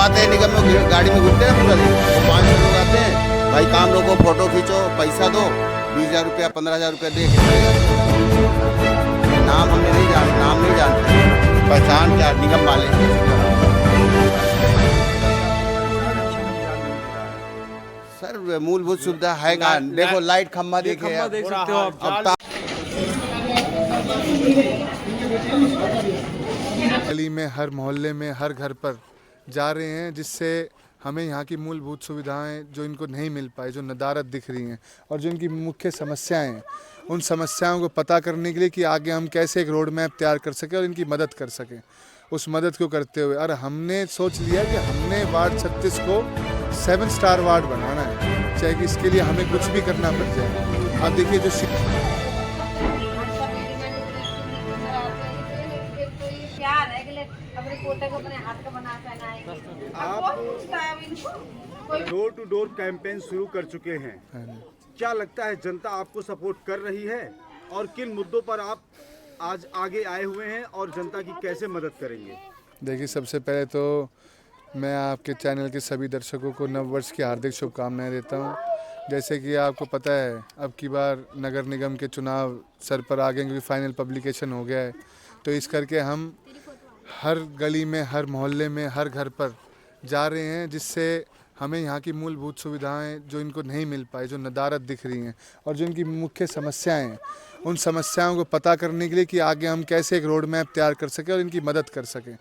आते हैं निगम में गाड़ी में घूमते हैं पूरा दिन, तो 500 लोग आते हैं, भाई काम रोको, फोटो खींचो, पैसा दो, 20,000 रुपया 15,000 रुपया दे के चले जाते। नाम हमने नहीं जान, नाम नहीं जानते, पहचान क्या निगम वाले। सर मूलभूत सुविधा है का, देखो लाइट खंभा देखे आप, देख सकते हो आप। अब गली में, हर मोहल्ले में, हर घर पर जा रहे हैं, जिससे हमें यहाँ की मूलभूत सुविधाएं जो इनको नहीं मिल पाई, जो नदारद दिख रही हैं और जो इनकी मुख्य समस्याएं हैं, उन समस्याओं को पता करने के लिए कि आगे हम कैसे एक रोड मैप तैयार कर सकें और इनकी मदद कर सकें। उस मदद को करते हुए और हमने सोच लिया कि हमने वार्ड 36 को 7 स्टार वार्ड बनाना है, चाहे कि इसके लिए हमें कुछ भी करना पड़ जाए। अब देखिए जो डोर टू डोर कैंपेन शुरू कर चुके हैं, क्या लगता है जनता आपको सपोर्ट कर रही है और किन मुद्दों पर आप आज आगे आए हुए हैं और जनता की कैसे मदद करेंगे? देखिए, सबसे पहले तो मैं आपके चैनल के सभी दर्शकों को नव वर्ष की हार्दिक शुभकामनाएं देता हूं। जैसे कि आपको पता है, अब की बार नगर निगम के चुनाव सर पर आ गए क्योंकि फाइनल पब्लिकेशन हो गया है, तो इस करके हम हर गली में, हर मोहल्ले में, हर घर पर जा रहे हैं, जिससे हमें यहाँ की मूलभूत सुविधाएं जो इनको नहीं मिल पाई, जो नदारद दिख रही हैं और जो इनकी मुख्य समस्याएं हैं, उन समस्याओं को पता करने के लिए कि आगे हम कैसे एक रोड मैप तैयार कर सकें और इनकी मदद कर सकें।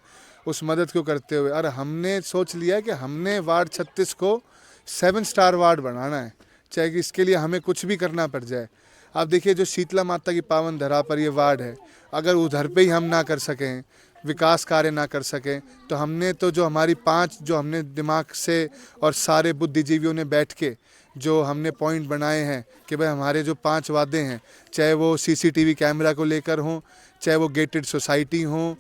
उस मदद को करते हुए और हमने सोच लिया कि हमने वार्ड 36 को 7 स्टार वार्ड बनाना है, चाहे कि इसके लिए हमें कुछ भी करना पड़ जाए। आप देखिए, जो शीतला माता की पावन धरा पर ये वार्ड है, अगर उधर पे ही हम ना कर सकें, विकास कार्य ना कर सकें, तो हमने तो जो हमारी 5 जो हमने दिमाग से और सारे बुद्धिजीवियों ने बैठ के जो हमने पॉइंट बनाए हैं कि भाई हमारे जो 5 वादे हैं, चाहे वो सीसीटीवी कैमरा को लेकर हों, चाहे वो गेटेड सोसाइटी हों,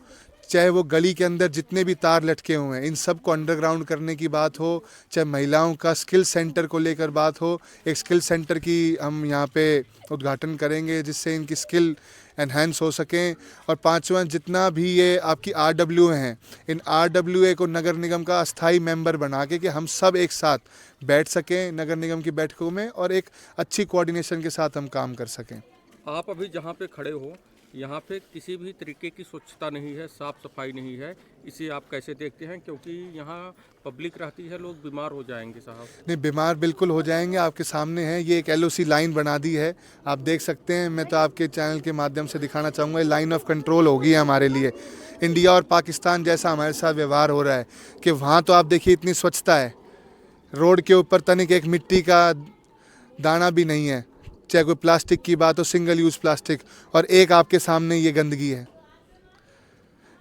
चाहे वो गली के अंदर जितने भी तार लटके हुए हैं इन सब को अंडरग्राउंड करने की बात हो, चाहे महिलाओं का स्किल सेंटर को लेकर बात हो, एक स्किल सेंटर की हम यहाँ पे उद्घाटन करेंगे जिससे इनकी स्किल एनहेंस हो सकें। और 5वां, जितना भी ये आपकी RWA हैं, इन RWA को नगर निगम का अस्थाई मेंबर बना के कि हम सब एक साथ बैठ सकें नगर निगम की बैठकों में और एक अच्छी कोऑर्डिनेशन के साथ हम काम कर सकें। आप अभी जहाँ पे खड़े हो, यहाँ पे किसी भी तरीके की स्वच्छता नहीं है, साफ़ सफाई नहीं है, इसे आप कैसे देखते हैं? क्योंकि यहाँ पब्लिक रहती है, लोग बीमार हो जाएंगे साहब। नहीं, बीमार बिल्कुल हो जाएंगे, आपके सामने है, ये एक LOC लाइन बना दी है, आप देख सकते हैं। मैं तो आपके चैनल के माध्यम से दिखाना चाहूँगा, लाइन ऑफ कंट्रोल होगी हमारे लिए। इंडिया और पाकिस्तान जैसा हमारे साथ व्यवहार हो रहा है कि वहाँ तो आप देखिए इतनी स्वच्छता है, रोड के ऊपर तनिक एक मिट्टी का दाना भी नहीं है, चाहे कोई प्लास्टिक की बात हो, सिंगल यूज़ प्लास्टिक, और एक आपके सामने ये गंदगी है।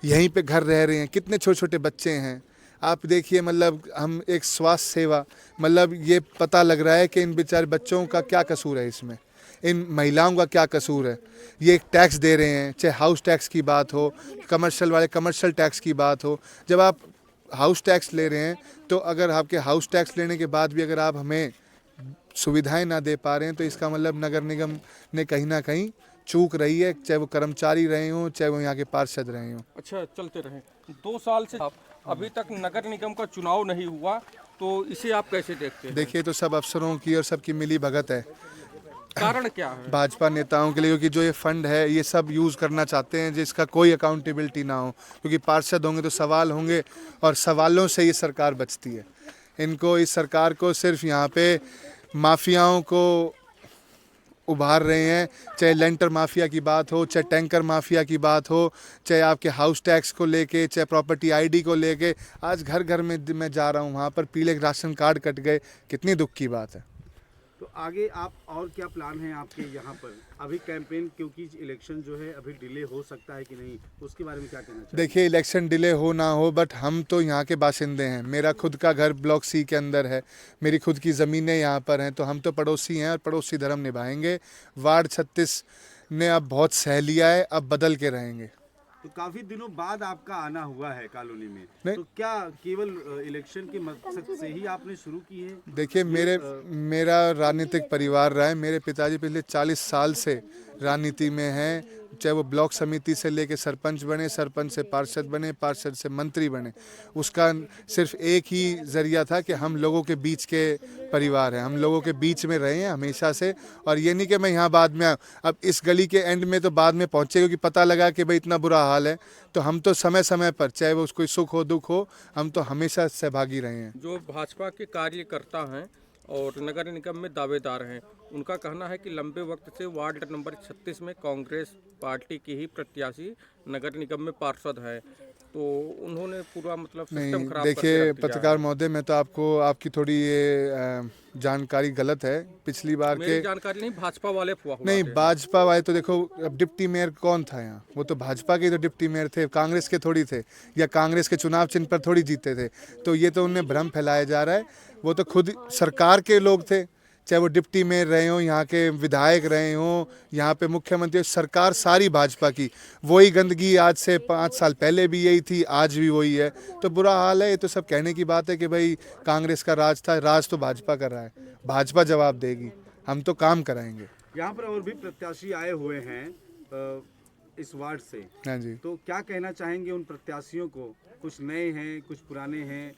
यहीं पे घर रह रहे हैं, कितने छोटे छोटे बच्चे हैं, आप देखिए। मतलब हम एक स्वास्थ्य सेवा, मतलब ये पता लग रहा है कि इन बेचारे बच्चों का क्या कसूर है इसमें, इन महिलाओं का क्या कसूर है। ये एक टैक्स दे रहे हैं, चाहे हाउस टैक्स की बात हो, कमर्शियल वाले कमर्शियल टैक्स की बात हो। जब आप हाउस टैक्स ले रहे हैं तो अगर आपके हाउस टैक्स लेने के बाद भी अगर आप हमें सुविधाएं ना दे पा रहे हैं, तो इसका मतलब नगर निगम ने कहीं ना कहीं चूक रही है, चाहे वो कर्मचारी रहे हों, चाहे वो यहाँ के पार्षद रहे हों। अच्छा, चलते रहें। 2 साल से अभी तक नगर निगम का चुनाव नहीं हुआ, तो इसे आप कैसे देखते हैं? देखिए, तो सब अफसरों की और सबकी मिली भगत है, कारण क्या है? भाजपा नेताओं के लिए, क्योंकि जो ये फंड है ये सब यूज़ करना चाहते हैं जिसका कोई अकाउंटेबिलिटी ना हो, क्योंकि पार्षद होंगे तो सवाल होंगे और सवालों से ये सरकार बचती है। इनको, इस सरकार को सिर्फ यहाँ पे माफियाओं को उभार रहे हैं, चाहे लेंटर माफिया की बात हो, चाहे टैंकर माफिया की बात हो, चाहे आपके हाउस टैक्स को लेके, चाहे प्रॉपर्टी ID को लेके। आज घर घर में मैं जा रहा हूँ, वहाँ पर पीले राशन कार्ड कट गए, कितनी दुख की बात है। तो आगे आप और क्या प्लान है आपके यहाँ पर? अभी कैंपेन, क्योंकि इलेक्शन जो है अभी डिले हो सकता है कि नहीं, उसके बारे में क्या कहना चाहिए? देखिए, इलेक्शन डिले हो ना हो, बट हम तो यहाँ के बाशिंदे हैं। मेरा खुद का घर ब्लॉक C के अंदर है, मेरी खुद की ज़मीनें यहाँ पर हैं, तो हम तो पड़ोसी हैं और पड़ोसी धर्म निभाएंगे। वार्ड 36 ने अब बहुत सह लिया है, अब बदल के रहेंगे। तो काफी दिनों बाद आपका आना हुआ है कॉलोनी में, नहीं। तो क्या केवल इलेक्शन के मकसद से ही आपने शुरू की है? देखिए, मेरा राजनीतिक परिवार रहा है, मेरे पिताजी पिछले 40 साल से राजनीति में हैं, चाहे वो ब्लॉक समिति से लेके सरपंच बने, सरपंच से पार्षद बने, पार्षद से मंत्री बने, उसका सिर्फ एक ही ज़रिया था कि हम लोगों के बीच के परिवार हैं, हम लोगों के बीच में रहे हैं हमेशा से। और ये नहीं कि मैं यहाँ बाद में आऊँ, अब इस गली के एंड में तो बाद में पहुँचे क्योंकि पता लगा कि भाई इतना बुरा हाल है, तो हम तो समय समय पर, चाहे वो कोई सुख हो दुख हो, हम तो हमेशा सहभागी रहे हैं। जो भाजपा के कार्यकर्ता हैं और नगर निगम में दावेदार हैं, उनका कहना है कि लंबे वक्त से वार्ड नंबर 36 में कांग्रेस पार्टी की ही प्रत्याशी नगर निगम में पार्षद है, तो उन्होंने पूरा मतलब नहीं, सिस्टम खराब देखिए करके रख दिया पत्रकार है। महोदय, मैं तो आपकी थोड़ी ये जानकारी गलत है। पिछली बार मेरी के जानकारी नहीं, भाजपा वाले अफवाह नहीं, उड़ाते हैं। भाजपा वाले तो देखो, अब डिप्टी मेयर कौन था यहाँ, वो तो भाजपा के तो डिप्टी मेयर थे, कांग्रेस के थोड़ी थे, या कांग्रेस के चुनाव चिन्ह पर थोड़ी जीते थे। तो ये तो उन्हें भ्रम फैलाया जा रहा है। वो तो खुद सरकार के लोग थे, चाहे वो डिप्टी मेयर रहे हों, यहाँ के विधायक रहे हों, यहाँ पे मुख्यमंत्री, सरकार सारी भाजपा की। वही गंदगी आज से 5 साल पहले भी यही थी, आज भी वही है। तो बुरा हाल है। ये तो सब कहने की बात है कि भाई कांग्रेस का राज था, राज तो भाजपा कर रहा है, भाजपा जवाब देगी, हम तो काम कराएंगे। यहाँ पर और भी प्रत्याशी आए हुए हैं इस वार्ड से, हाँ जी। तो क्या कहना चाहेंगे उन प्रत्याशियों को? कुछ नए हैं, कुछ पुराने हैं।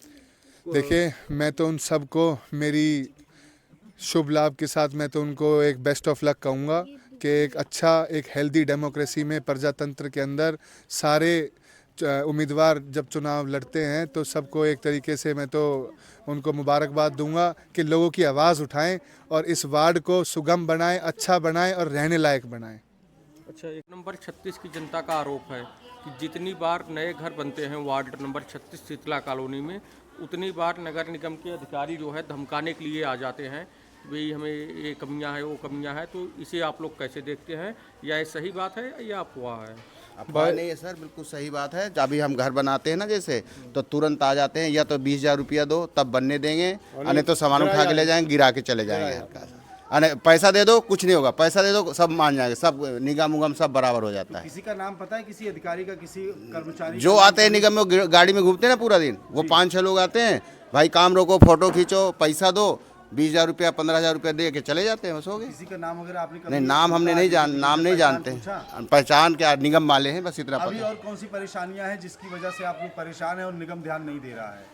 देखिए, मैं तो उन सबको मेरी शुभ लाभ के साथ मैं तो उनको एक बेस्ट ऑफ लक कहूँगा कि एक अच्छा, एक हेल्दी डेमोक्रेसी में, प्रजातंत्र के अंदर सारे उम्मीदवार जब चुनाव लड़ते हैं तो सबको एक तरीके से मैं तो उनको मुबारकबाद दूंगा कि लोगों की आवाज़ उठाएं और इस वार्ड को सुगम बनाएं, अच्छा बनाएं और रहने लायक बनाएं। अच्छा, एक नंबर 36 की जनता का आरोप है कि जितनी बार नए घर बनते हैं वार्ड नंबर 36 शीतला कॉलोनी में, उतनी बार नगर निगम के अधिकारी जो है धमकाने के लिए आ जाते हैं, भाई हमें ये कमियां है, वो कमियां है। तो इसे आप लोग कैसे देखते हैं? या ये सही बात है या अफवाह है? अफवाह नहीं है सर, बिल्कुल सही बात है। जब भी हम घर बनाते हैं ना जैसे, तो तुरंत आ जाते हैं, या तो 20,000 रुपया दो तब बनने देंगे, नहीं तो सामान उठा के ले जाएंगे, गिरा के चले जाएंगे घर का। अरे पैसा दे दो, कुछ नहीं होगा, पैसा दे दो, सब मान जाएंगे, सब निगम उगम सब बराबर हो जाता है। किसी का नाम पता है, किसी अधिकारी का, किसी कर्मचारी जो आते हैं निगम में, गाड़ी में घूमते हैं ना पूरा दिन, वो 5-6 लोग आते हैं, भाई काम रोको, फोटो खींचो, पैसा दो, 20,000 रुपया 15,000 रुपया दे के चले जाते हैं, बस हो गए। किसी का नाम वगैरह आपने कभी नहीं, नाम हमने नहीं जान, नाम नहीं जानते, पूछा? पहचान क्या, निगम वाले हैं, बस इतना अभी पता। और कौन सी परेशानियां हैं जिसकी वजह से आप लोग परेशान हैं और निगम ध्यान नहीं दे रहा है?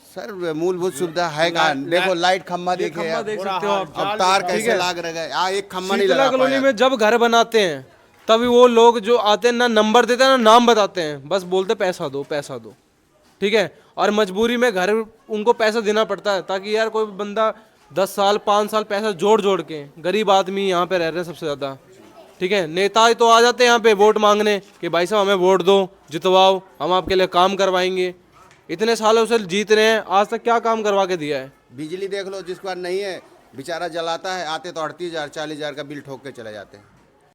सर मूलभूत सुविधा है कहाँ? देखो लाइट खम्भा देखे आप, देख सकते हो आप। अब तार कैसे लाग रहे, एक खम्भा नहीं शीतला लगा कॉलोनी पाया। में जब घर बनाते हैं तभी वो लोग जो आते हैं ना नंबर देते हैं ना नाम बताते हैं, बस बोलते पैसा दो पैसा दो, ठीक है। और मजबूरी में घर उनको पैसा देना पड़ता है, ताकि यार कोई बंदा 10 साल 5 साल पैसा जोड़ जोड़ के, गरीब आदमी यहाँ पे रह रहे हैं सबसे ज़्यादा, ठीक है। नेता तो आ जाते हैं यहाँ पे वोट मांगने कि भाई साहब हमें वोट दो, जितवाओ, हम आपके लिए काम करवाएंगे। इतने सालों से जीत रहे हैं, आज तक क्या काम करवा के दिया है? बिजली देख लो, जिसके पास नहीं है बेचारा जलाता है, आते तो 38,000 40,000 का बिल ठोक के चले जाते हैं।